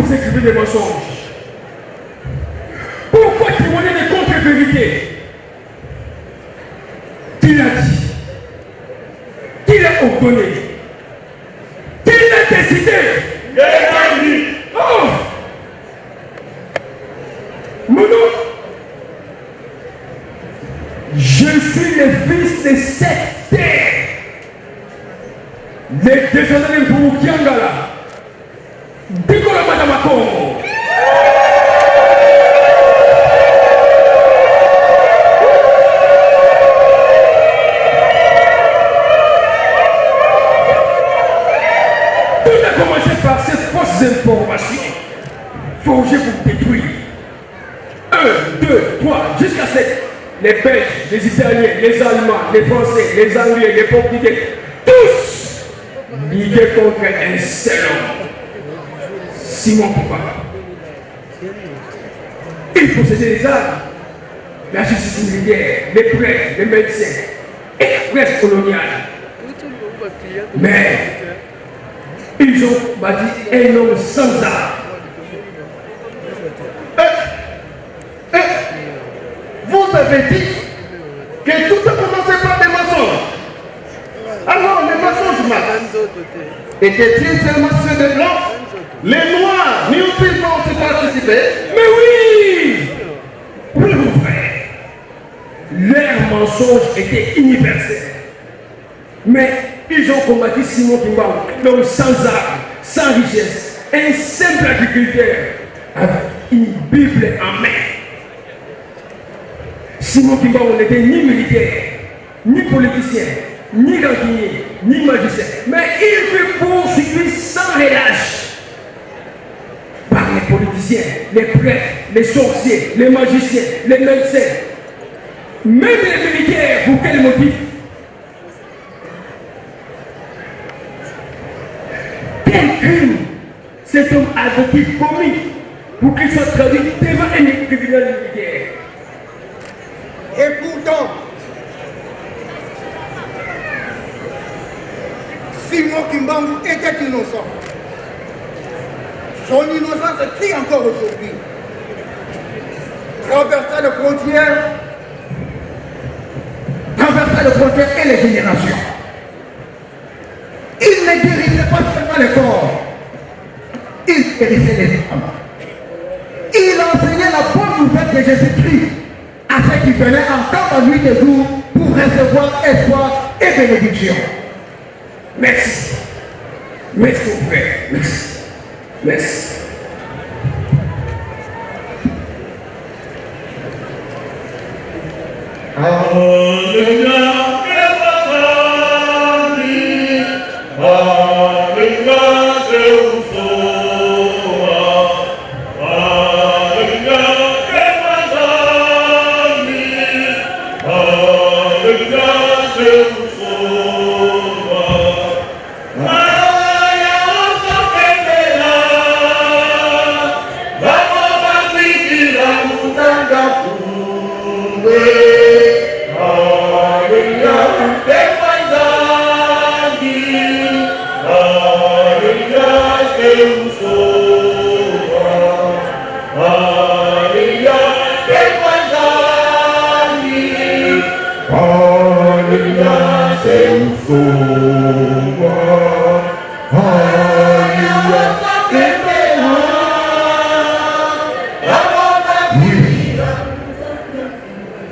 vous écrivez des mensonges? Pourquoi témoigner des contre-vérités? Qui l'a dit? Qui l'a ordonné? Qui l'a décidé? Oh! Mon nom, je suis le fils de cette terre. Les descendants de Boukiangala. Décolle Madame Congo. Tout a commencé par ces fausses informations forgées pour détruire. 1, 2, 3, jusqu'à 7. Les Belges, les Italiens, les Allemands, les Français, les Anglais, les Portugais, tous ligués contre un seul homme. Simon Kimbangu. Il possédait les armes, la justice militaire, les prêtres, les médecins et la presse coloniale. Mais ils ont bâti un homme sans armes. Vous avez dit que tout a commencé par des mensonges. Alors les mensonges masques étaient-ils seulement ceux des blancs? Les noirs n'y ont-ils pas aussi participé? Mais oui! Oui, mon frère. Leurs mensonges étaient universels. Mais ils ont combattu Simon Kimbangu, donc sans armes, sans richesse, un simple agriculteur avec une Bible en main. Simon Kimbangu n'était ni militaire, ni politicien, ni rancunier, ni magicien. Mais il fut poursuivi sans relâche par les politiciens, les prêtres, les sorciers, les magiciens, les médecins, même les militaires. Pour quel motif? Quel crime cet homme avait-il commis pour qu'il soit traduit devant un tribunal militaire? Et pourtant, Simon Kimbangu était innocent. Son innocence crie encore aujourd'hui. Traversa les frontières et les générations. Il ne guérissait pas seulement les corps, il guérissait les âmes. Il enseignait la bonne nouvelle de Jésus-Christ à ceux qui venaient entendre nuit et jour pour recevoir espoir et bénédiction. Merci. Merci mon frère. Merci. Merci.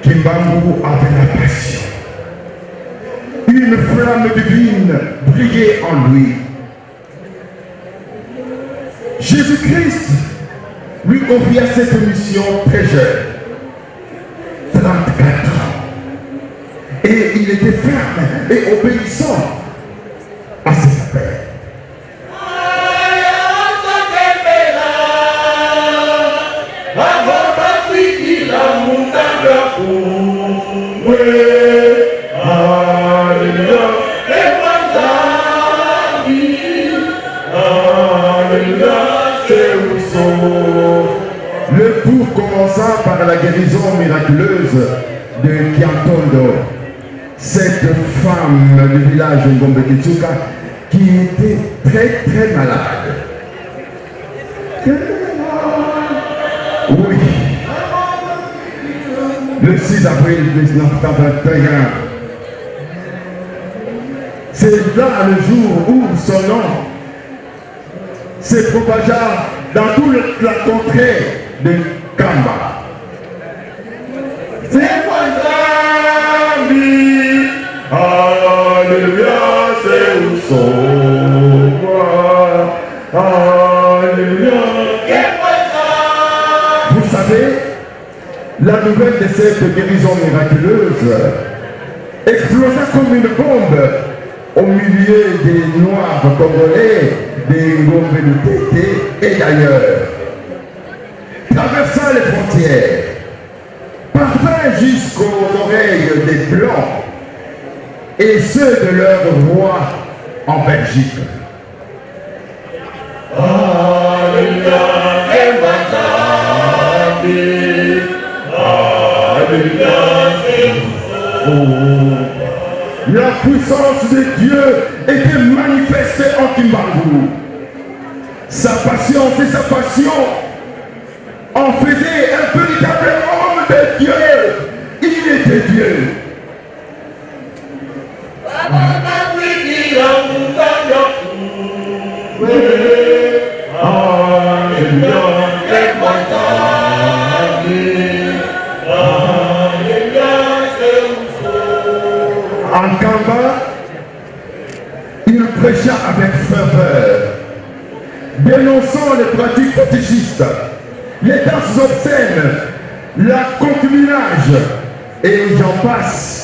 Kimbangu avait la passion. Une flamme divine brillait en lui. Jésus-Christ lui confia cette mission très jeune, 34 ans. Et il était ferme et obéissant à ses appels. Le tout commença par la guérison miraculeuse de Kiantondo, cette femme du village de Ngombe Kitsuka qui était très très malade. Oui. Le 6 avril 1921, c'est là le jour où son nom s'est propagé dans toute la contrée de Kamba. C'est moi, alléluia, c'est où sont moi, alléluia. Vous savez, la nouvelle de cette guérison miraculeuse explosa comme une bombe au milieu des Noirs congolais, des Ngombe de Tété et d'ailleurs. Traversant les frontières, parvint jusqu'aux oreilles des Blancs et ceux de leurs rois en Belgique. Alléluia, la puissance de Dieu était manifestée en Kimbangu. Sa patience et sa passion en faisaient un véritable homme de Dieu. Il était Dieu. En Kamba, il prêcha avec ferveur, dénonçant les pratiques fétichistes, les danses obscènes, la concubinage, et j'en passe.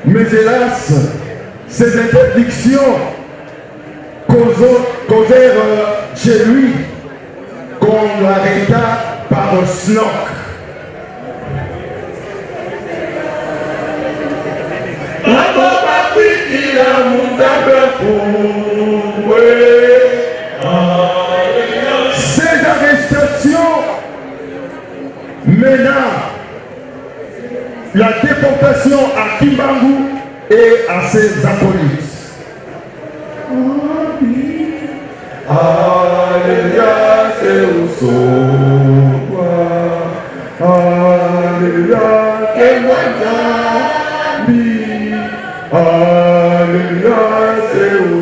Mais hélas, ces interdictions causèrent chez lui qu'on l'arrêta par un snock. Ces arrestations menant la déportation à Kimbangu et à ses acolytes. Alléluia, c'est où sont alléluia, c'est moi. Alléluia, c'est où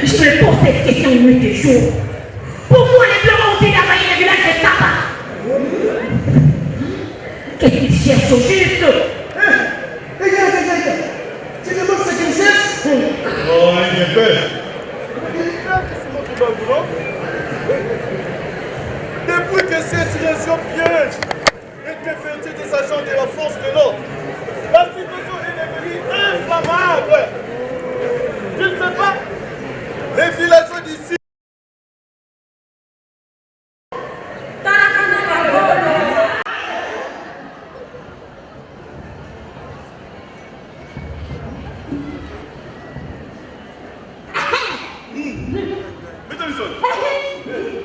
Je me pose cette question nuit et jour. Pourquoi les Blancs ont-ils envahi le village de Kaba? Qu'est-ce qu'ils cherchent au juste? Regarde. Tu demandes ce qu'ils cherchent? Oh, il est fait. Depuis que cette région piège et pervertit des agents de la force de l'ordre, la situation est devenue inflammable. Tu ne sais pas, les villageois d'ici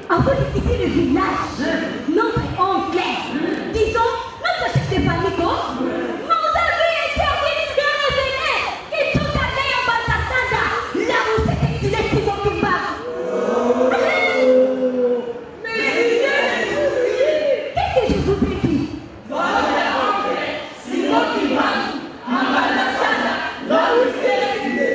Avant de quitter le village, notre oncle, disons notre chef de famille, nous avons été organisés de revenir qu'ils sont allés en Baltasanda, là où s'est exilé Simon Kimba. Qu'est-ce que je vous ai dit? Votre oncle, Simon Kimba, en Baltasanda, là où s'est exilé.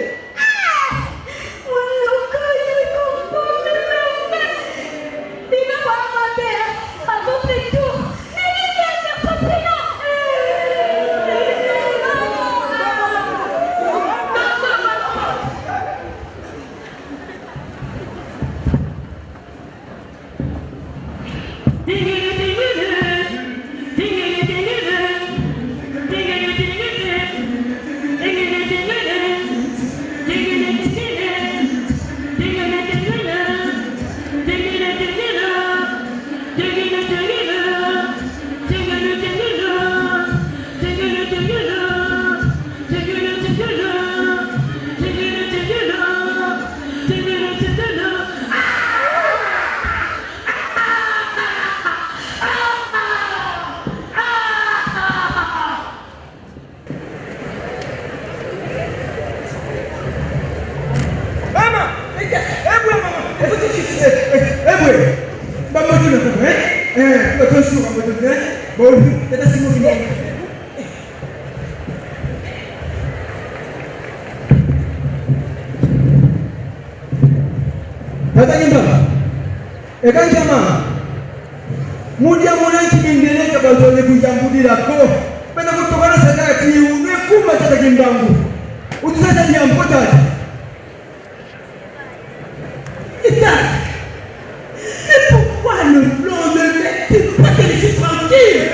Pourquoi le blanc ne laisse pas te laisser tranquille?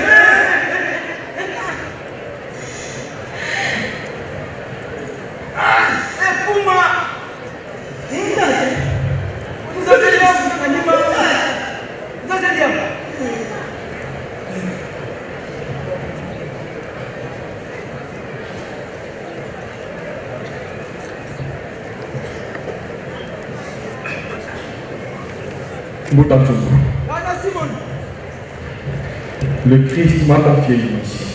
Le Christ m'a confié une mission.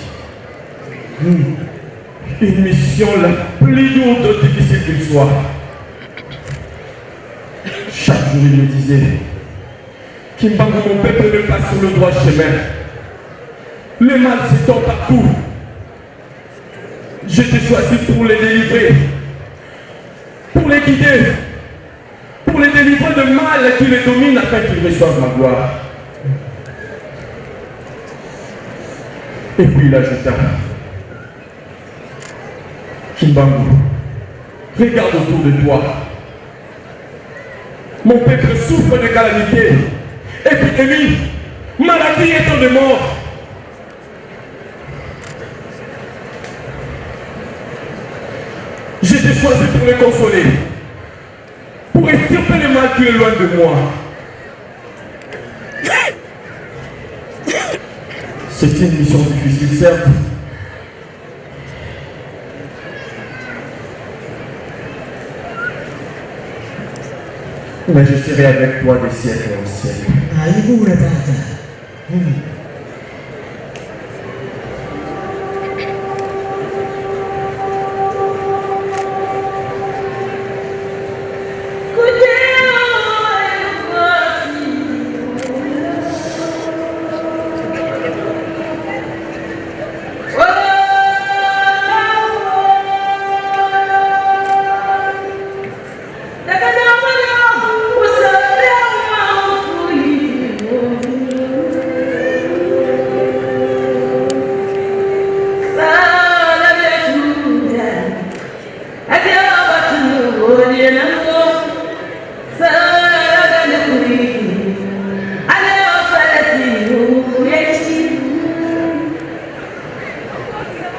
Une mission la plus lourde, difficile qu'il soit. Chaque jour, il me disait Kimbangu, mon peuple ne passe sur le droit chemin. Le mal s'étend partout. Je t'ai choisi pour les délivrer, pour les guider, pour les délivrer de mal qui les domine afin qu'ils reçoivent ma gloire. Et puis il ajouta Kimbangu, regarde autour de toi. Mon peuple souffre de calamités, épidémies, maladies et tant de morts. J'ai été choisi pour les consoler, pour extirper le mal qui est loin de moi. C'est une mission difficile, certes. Mais je serai avec toi des siècles en siècles.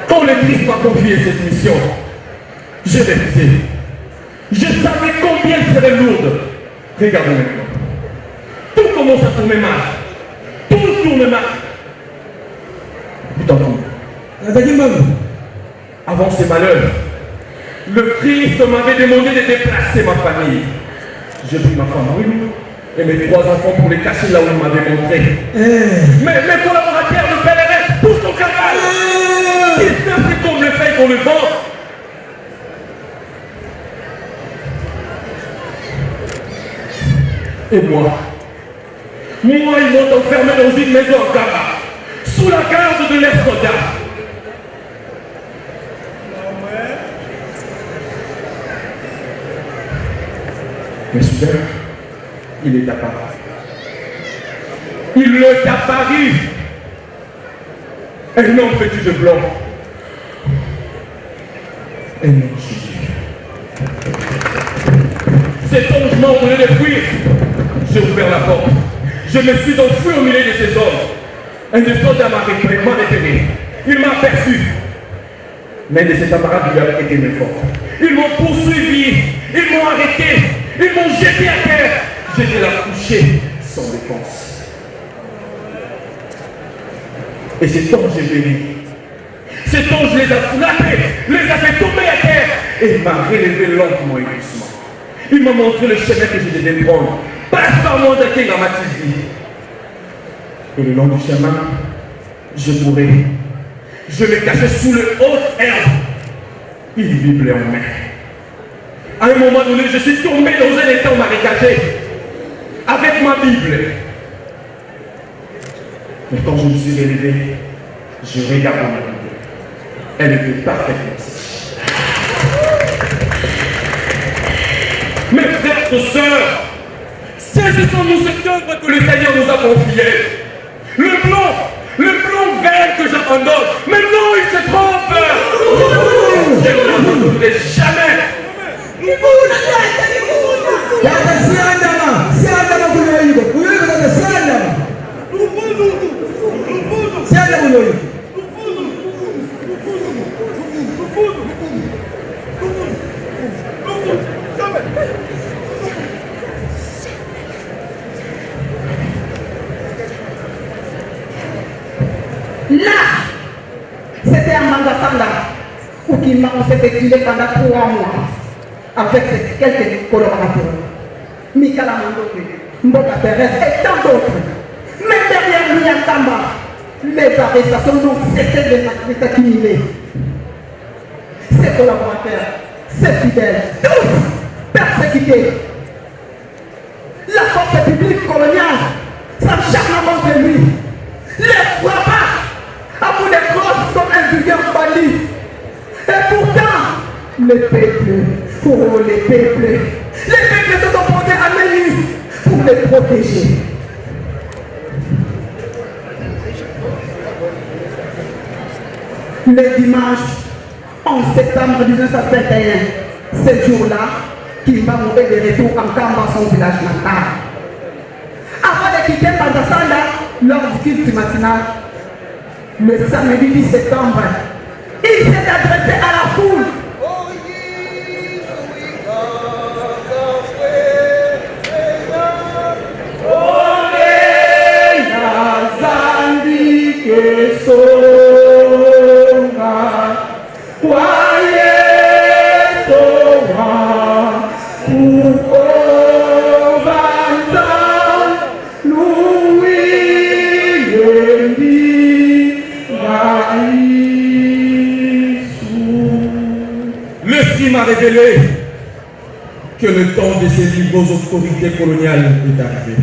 Quand le Christ m'a confié cette mission, j'ai refusé. Je savais combien elle serait lourde. Regardez maintenant. Tout commence à tourner mal. Tout tourne mal. Vous entendez? Avant ces malheurs, le Christ m'avait demandé de déplacer ma famille. J'ai pris ma femme Ruth et mes 3 enfants pour les cacher là où il m'avait montré. Mais mes collaborateurs de pèlerin poussent au cavale. C'est comme le fait qu'on le vend. Et moi, ils m'ont enfermé dans une maison en Kaba, sous la garde de leurs soldats. Mais soudain, il est apparu. Il est apparu. Un homme vêtu de blanc. Un ange de Dieu. Cet ange m'a ordonné de fuir. J'ai ouvert la porte. Je me suis enfui au milieu de ces hommes. Un des soldats m'a repéré. Il m'a aperçu. L'un de ses camarades lui a été mes forces. Ils m'ont poursuivi. Ils m'ont arrêté. Ils m'ont jeté à terre. J'étais là couché sans défense. Et cet ange est venu. Cet ange les a frappés, les a fait tomber à terre et m'a relevé lentement et doucement. Il m'a montré le chemin que je devais prendre. Passe par moi de Kenga Matildi. Et le long du chemin, je mourais. Je me cachais sous le haut herbe. Une Bible en main. À un moment donné, je suis tombé dans un étang marécagé. avec ma Bible. Mais quand je me suis élevé, je regarde ma Bible. Elle était parfaitement sèche. Mes frères et sœurs, saisissons-nous cette œuvre que le Seigneur nous a confiée. Le blanc vert que j'abandonne. Mais non, il se trompe. Je ne l'abandonnerai jamais. Là, c'était un Mangasanga où on s'était tué pendant 3 mois avec quelques collaborateurs. Mikala Mandoke, Mboka Thérèse et tant d'autres. Mais derrière lui à Tamba, les arrestations n'ont cessé de s'accumuler. Ses collaborateurs, ses fidèles, tous persécutés. La force publique coloniale s'acharne contre lui, les frappa à bout de grosses comme un vulgaire banni. Et pourtant, les peuples se sont posés à main nue pour les protéger. Le dimanche 11 septembre 1921, ce jour-là, Kimba mourait de retour en Kamba, son village natal. Avant de quitter Pandasanda, lors du culte matinal, le samedi 10 septembre, il s'est adressé à la foule. M'a révélé que le temps de ces livres aux autorités coloniales est arrivé.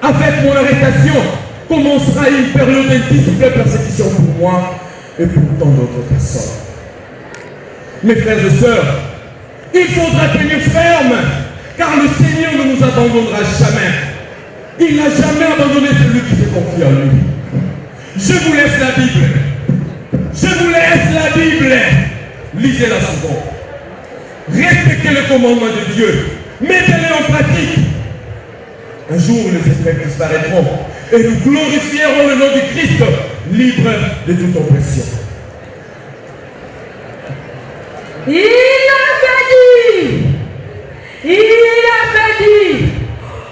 Avec mon arrestation commencera une période d'indicible persécution pour moi et pour tant d'autres personnes. Mes frères et sœurs, il faudra tenir ferme, car le Seigneur ne nous abandonnera jamais. Il n'a jamais abandonné celui qui se confie en lui. Je vous laisse la Bible. Je vous laisse la Bible. Lisez-la souvent. Respectez le commandement de Dieu. Mettez-les en pratique. Un jour, les épreuves disparaîtront et nous glorifierons le nom du Christ, libre de toute oppression. Il avait dit,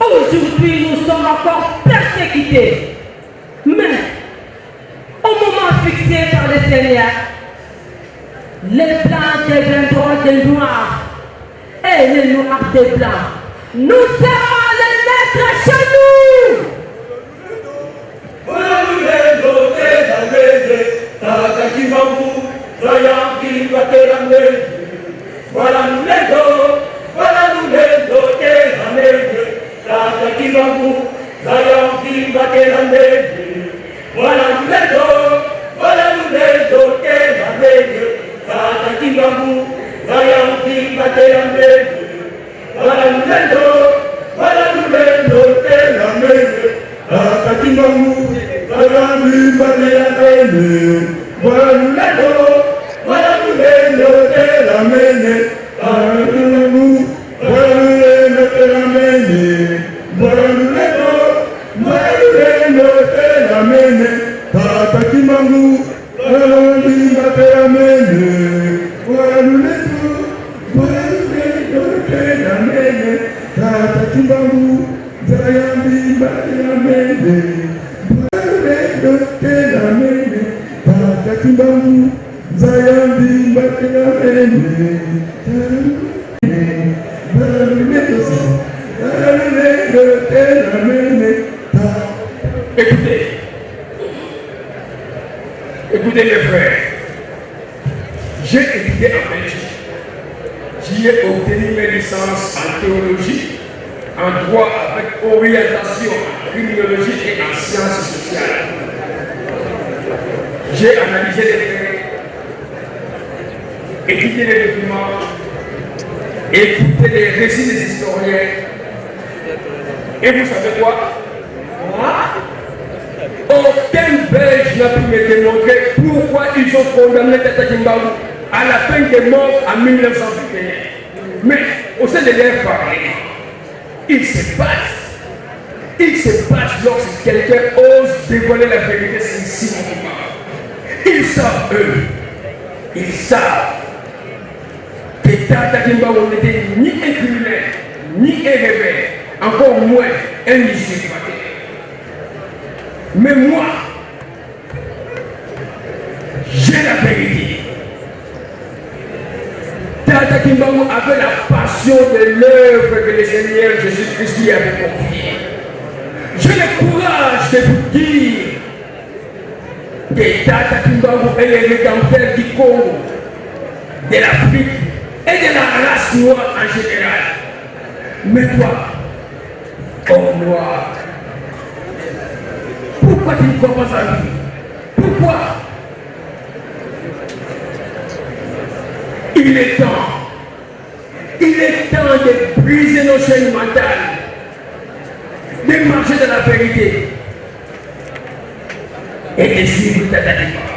aujourd'hui nous sommes encore persécutés. Mais, au moment fixé par le Seigneur, les blancs deviendront des noirs et les noirs des blancs. Nous serons les maîtres chez nous. Écoutez mes frères, j'ai étudié en Belgique. J'y ai obtenu mes licences en théologie en droit avec orientation en criminologie et en sciences sociales. J'ai analysé les faits, étudié les documents, écouté les récits des historiens. Et vous savez quoi? Aucun Belge n'a pu me démontrer pourquoi ils ont condamné Tata Kimbarou à la peine de mort en 1921. Mais au sein de leur parler, ils se battent. Ils se battent lorsque quelqu'un ose dévoiler la vérité sur si moment. Ils savent, eux, ils savent que Tata Kimbarou n'était ni un criminel, ni un rebelle, encore moins un usurpateur. Mais moi, j'ai la vérité. Tata Kimbarou avait la passion de l'œuvre que le Seigneur Jésus-Christ lui avait confiée. J'ai le courage de vous dire que Tata Kimbarou est le rédempteur du Congo, de l'Afrique et de la race noire en général. Mais toi, homme noir, pourquoi tu ne crois pas à lui? Pourquoi? Il est temps de briser nos chaînes mentales, de marcher dans la vérité et de suivre Tata Kimbarou.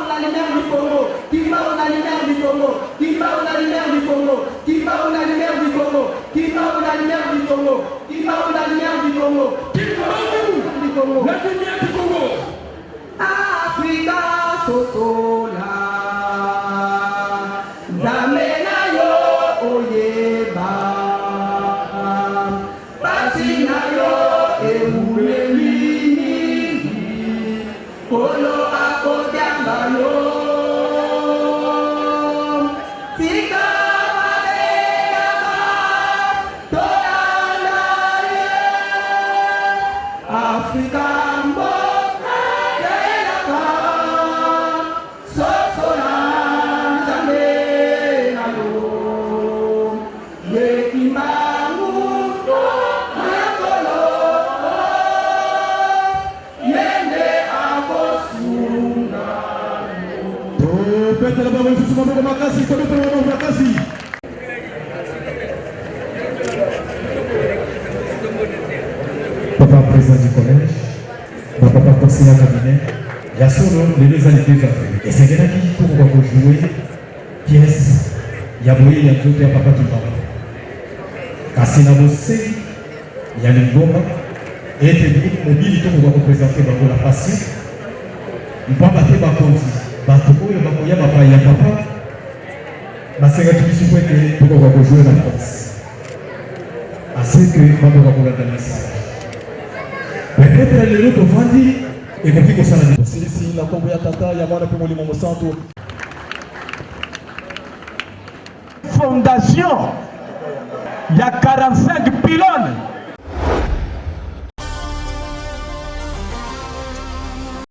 La lumière du Congo, Kimbarou la lumière du Congo, Kimbarou la lumière du Congo, Kimbarou la lumière du Congo, Kimbarou la lumière du Congo, Kimbarou la lumière du Congo, Kimbarou la lumière du Congo. Africa Sosola, Zamena yo oyeba, Basina yo eulelini, Kolo akodyamba yo. Papa président du collège, papa conseiller cabinet, il y a solo les deux années et c'est quelqu'un qui pour jouer pièce, il y a moyen, il y a tout papa qui parle. Kasi na bossé, il y a les gommes et le militaire pour représenter la face. On peut battre ma compte, battre ma papa, il y a papa. Ma sœur qui se fait pour jouer la force. Assez que maman va regarder le message. Peut-être les autres vont dire et qu'on dit que ça la vie. Si la combo ya tata ya mwana pour mon santo. Fondation, il y a 45 pylônes.